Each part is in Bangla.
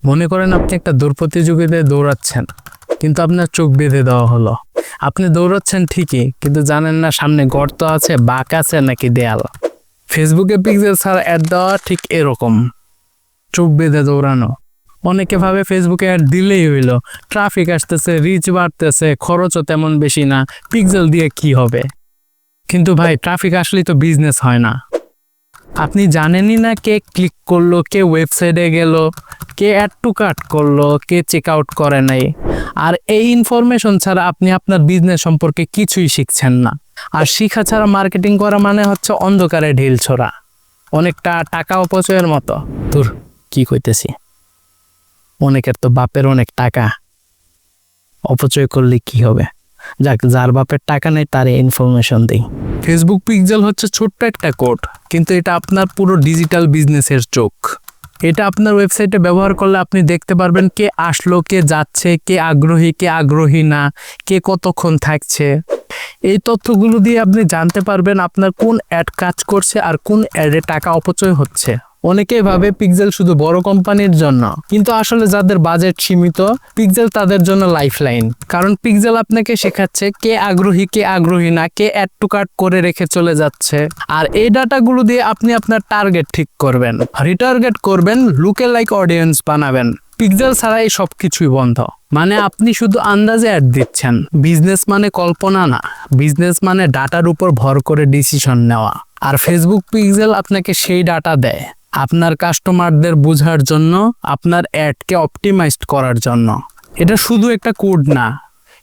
মনে করেন আপনি একটা দৌড় প্রতিযোগিতায় দৌড়াচ্ছেন, কিন্তু আপনার চোখ বেঁধে দেওয়া হলো। আপনি দৌড়াচ্ছেন ঠিকই, কিন্তু জানেন না সামনে গর্ত আছে, বাঁক আছে নাকি দেয়াল। ফেসবুকে পিক্সেল ছাড়া অ্যাড দেওয়া ঠিক এরকম, চোখ বেঁধে দৌড়ানো। অনেকে ভাবে ফেসবুকে অ্যাড দিলেই হইল, ট্রাফিক আসতেছে, রিচ বাড়তেছে, খরচও তেমন বেশি না, পিক্সেল দিয়ে কি হবে। কিন্তু ভাই, ট্রাফিক আসলেই তো বিজনেস হয় না। আপনি জানেনই না কে ক্লিক করলো, কে ওয়েবসাইটে গেল, কে অ্যাড টু কার্ট করলো, কে চেক আউট করে নাই। আর এই ইনফরমেশন ছাড়া আপনি আপনার বিজনেস সম্পর্কে কিছুই শিখছেন না। আর শিখা ছাড়া মার্কেটিং করা মানে হচ্ছে অন্ধকারে ঢিল ছোড়া, অনেকটা টাকা অপচয়ের মতো। তোর কি কইতেছি, অনেকের তো বাপের অনেক টাকা, অপচয় করলে কি হবে। যাক, যার বাপের টাকা নেই তার ইনফরমেশন দিই। ফেসবুক পিক্সেল হচ্ছে ছোট্ট একটা কোড, কিন্তু এটা আপনার পুরো ডিজিটাল বিজনেসের চোখ। এটা আপনার ওয়েবসাইটে ব্যবহার করলে আপনি দেখতে পারবেন কে আসলো, কে যাচ্ছে, কে আগ্রহী না, কে কতক্ষণ থাকছে। এই তথ্যগুলো দিয়ে আপনি জানতে পারবেন আপনার কোন অ্যাড কাজ করছে আর কোন অ্যাডে টাকা অপচয় হচ্ছে। অনেকেই ভাবে পিক্সেল শুধু বড় কোম্পানির জন্য, কিন্তু আসলে যাদের বাজেট সীমিত, পিক্সেল তাদের জন্য লাইফলাইন। কারণ পিক্সেল আপনাকে শেখাচ্ছে কে আগ্রহী না, কে অ্যাড টু কার্ট করে রেখে চলে যাচ্ছে। আর এই ডাটাগুলো দিয়ে আপনি আপনার টার্গেট ঠিক করবেন, রিটার্গেট করবেন, লুকে লাইক অডিয়েন্স বানাবেন। পিক্সেল ছাড়া এই সব কিছুই বন্ধ। মানে আপনি শুধু আন্দাজে অ্যাড দিচ্ছেন। বিজনেস মানে কল্পনা না, বিজনেস মানে ডাটার উপর ভর করে ডিসিশন নেওয়া। আর ফেসবুক পিক্সেল আপনাকে সেই ডাটা দেয় আপনার কাস্টমারদের বোঝার জন্য, আপনার অ্যাডকে অপটিমাইজড করার জন্য। এটা শুধু একটা কোড না,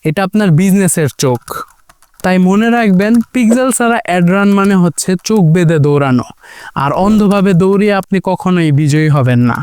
এটা আপনার বিজনেসের চোখ। তাই মনে রাখবেন, পিক্সেল ছাড়া অ্যাড রান মানে হচ্ছে চোখ বেঁধে দৌড়ানো, আর অন্ধভাবে দৌড়িয়ে আপনি কখনোই বিজয়ী হবেন না।